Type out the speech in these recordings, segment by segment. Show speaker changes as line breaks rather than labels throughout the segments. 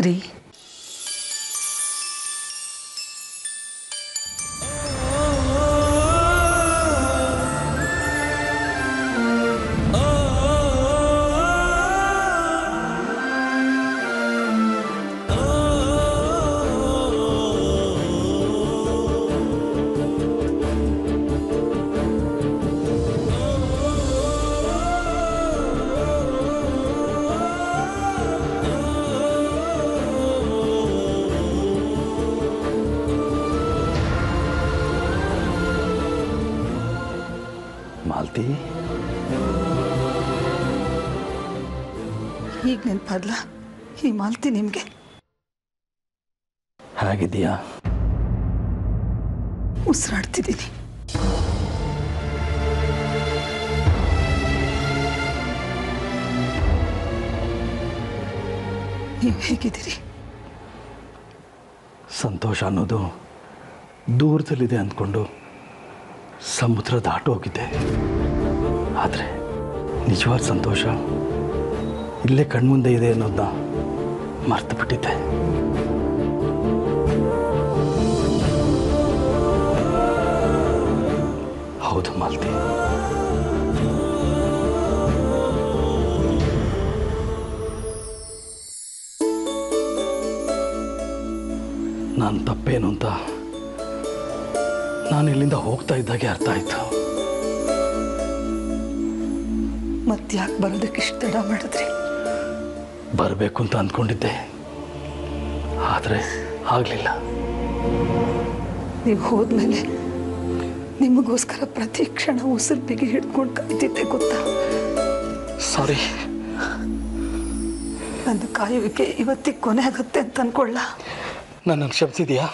ರೀ
ಮಾಲ್ತಿ,
ಈಗ ನೆನಪಾದ್ಲ ಈ ಮಾಲ್ತಿ ನಿಮ್ಗೆ?
ಹೇಗಿದೆಯಾ?
ಉಸಿರಾಡ್ತಿದ್ದೀನಿ. ನೀವು ಹೇಗಿದ್ದೀರಿ?
ಸಂತೋಷ ಅನ್ನೋದು ದೂರದಲ್ಲಿದೆ ಅಂದ್ಕೊಂಡು ಸಮುದ್ರ ದಾಟು ಹೋಗಿದ್ದೆ. ಆದರೆ ನಿಜವಾದ ಸಂತೋಷ ಇಲ್ಲೇ ಕಣ್ಮುಂದೆ ಇದೆ ಅನ್ನೋದನ್ನ ಮರ್ತು ಬಿಟ್ಟಿದ್ದೆ. ಹೌದು ಮಾಲ್ತಿ, ನಾನು ತಪ್ಪೇನು ಅಂತ ನಾನು ಇಲ್ಲಿಂದ ಹೋಗ್ತಾ ಇದ್ದಾಗೆ ಅರ್ಥ ಆಯ್ತು.
ಮತ್ತ್ಯಾಕೆ ಬರೋದಕ್ಕೆ ಇಷ್ಟು ತಡ ಮಾಡಿದ್ರಿ?
ಬರಬೇಕು ಅಂತ ಅಂದ್ಕೊಂಡಿದ್ದೆ, ಆದರೆ ಆಗಲಿಲ್ಲ.
ನೀವು ಹೋದ್ಮೇಲೆ ನಿಮಗೋಸ್ಕರ ಪ್ರತಿ ಕ್ಷಣ ಉಸಿರು ಬಿಗಿ ಹಿಡ್ಕೊಂಡು ಕಾಯ್ತಿದ್ದೆ ಗೊತ್ತಾ?
ಸಾರಿ.
ನನ್ನ ಕಾಯುವಿಕೆ ಇವತ್ತಿಗೆ ಕೊನೆ ಆಗುತ್ತೆ ಅಂತ ಅನ್ಕೊಳ್ಳ.
ನನ್ನನ್ನು ಕ್ಷಮಿಸಿದೆಯಾ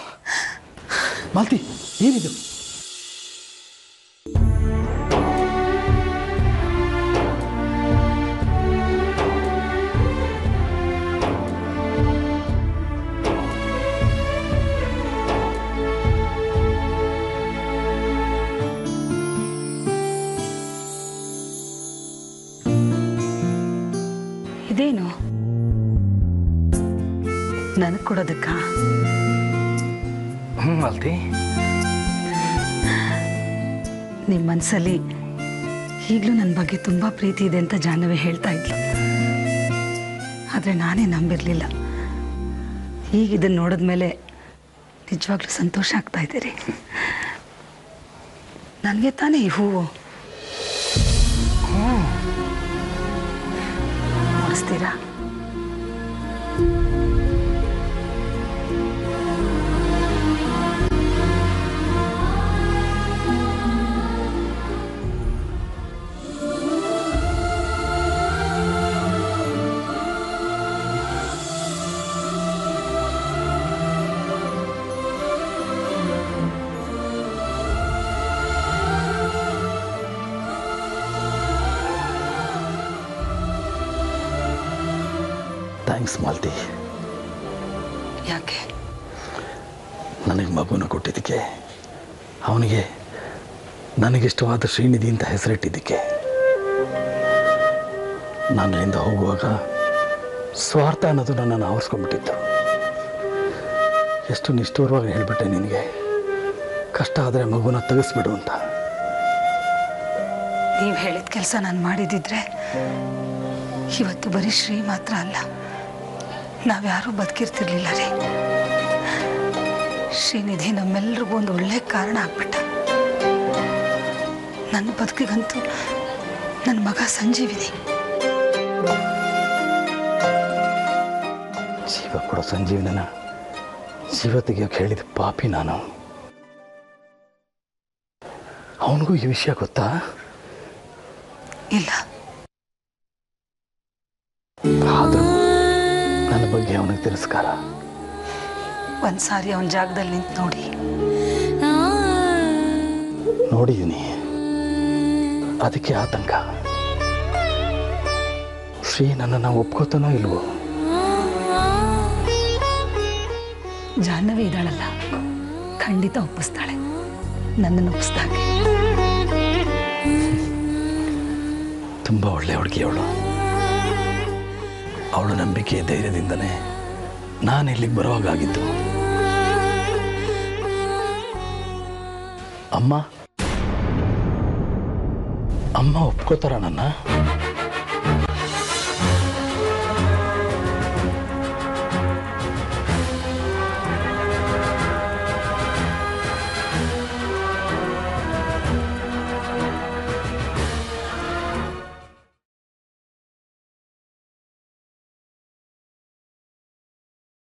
ಮಾಲ್ತಿ? ಏನಿದು?
ಇದೇನು ನನಗೆ ಕೊಡೋದಕ್ಕ?
ಮಾಲ್ತಿ,
ನಿಮ್ಮ ಮನಸ್ಸಲ್ಲಿ ಈಗಲೂ ನನ್ನ ಬಗ್ಗೆ ತುಂಬ ಪ್ರೀತಿ ಇದೆ ಅಂತ ಜಾಹ್ನವಿ ಹೇಳ್ತಾ ಇದ್ಲು. ಆದರೆ ನಾನೇ ನಂಬಿರಲಿಲ್ಲ. ಈಗ ಇದನ್ನು ನೋಡಿದ್ಮೇಲೆ ನಿಜವಾಗ್ಲೂ ಸಂತೋಷ ಆಗ್ತಾ ಇದ್ದೀರಿ. ನನಗೆ ತಾನೇ ಈ ಹೂವು ಮುಡಿಸ್ತೀರಾ?
ಥ್ಯಾಂಕ್ಸ್ ಮಾಲ್ತಿ.
ಯಾಕೆ?
ನನಗೆ ಮಗುನ ಕೊಟ್ಟಿದ್ದಕ್ಕೆ, ಅವನಿಗೆ ನನಗಿಷ್ಟವಾದ ಶ್ರೀನಿಧಿ ಅಂತ ಹೆಸರಿಟ್ಟಿದ್ದಕ್ಕೆ. ನನ್ನಿಂದ ಹೋಗುವಾಗ ಸ್ವಾರ್ಥ ಅನ್ನೋದು ನನ್ನನ್ನು ಆವರಿಸ್ಕೊಂಡ್ಬಿಟ್ಟಿತ್ತು. ಎಷ್ಟು ನಿಷ್ಠೂರವಾಗಿ ಹೇಳಿಬಿಟ್ಟೆ ನಿನಗೆ, ಕಷ್ಟ ಆದರೆ ಮಗುನ ತೆಗೆಸ್ಬಿಡು ಅಂತ.
ನೀವು ಹೇಳಿದ ಕೆಲಸ ನಾನು ಮಾಡಿದಿದ್ರೆ ಇವತ್ತು ಬರೀ ಶ್ರೀ ಮಾತ್ರ ಅಲ್ಲ, ನಾವ್ಯಾರೂ ಬದುಕಿರ್ತಿರ್ಲಿಲ್ಲ ರೀ. ಶ್ರೀನಿಧಿ ನಮ್ಮೆಲ್ರಿಗೂ ಒಂದು ಒಳ್ಳೆ ಕಾರಣ ಆಗ್ಬಿಟ್ಟ. ನನ್ನ ಬದುಕಿಗಂತೂ ನನ್ನ ಮಗ ಸಂಜೀವಿನಿ.
ಜೀವ ಕೊಡೋ ಸಂಜೀವನನ ಜೀವ ತೆಗಿಯೋಕೆ ಹೇಳಿದ ಪಾಪಿ ನಾನು. ಅವನಿಗೂ ಈ ವಿಷಯ ಗೊತ್ತಾ?
ಇಲ್ಲ.
ಆದರೂ ನನ್ನ ಬಗ್ಗೆ ಅವನಿಗೆ ತಿರಸ್ಕಾರ.
ಒಂದ್ಸಾರಿ ಅವನ ಜಾಗದಲ್ಲಿ ನಿಂತು
ನೋಡಿದ್ದೀನಿ, ಅದಕ್ಕೆ ಆತಂಕ. ಶ್ರೀ ನನ್ನನ್ನು ಒಪ್ಕೋತಾನೋ ಇಲ್ವೋ?
ಜಾಹ್ನವಿ ಇದ್ದಾಳಲ್ಲ, ಖಂಡಿತ ಒಪ್ಪಿಸ್ತಾಳೆ. ನನ್ನನ್ನು ಒಪ್ಪಿಸ್ದಾಗೆ.
ತುಂಬ ಒಳ್ಳೆ ಹುಡುಗಿ ಅವಳು. ಅವಳು ನಂಬಿಕೆ ಧೈರ್ಯದಿಂದನೇ ನಾನು ಇಲ್ಲಿಗೆ ಬರುವಾಗಾಗಿದ್ದು. ಅಮ್ಮ ಒಪ್ಕೋತಾರ ನನ್ನ?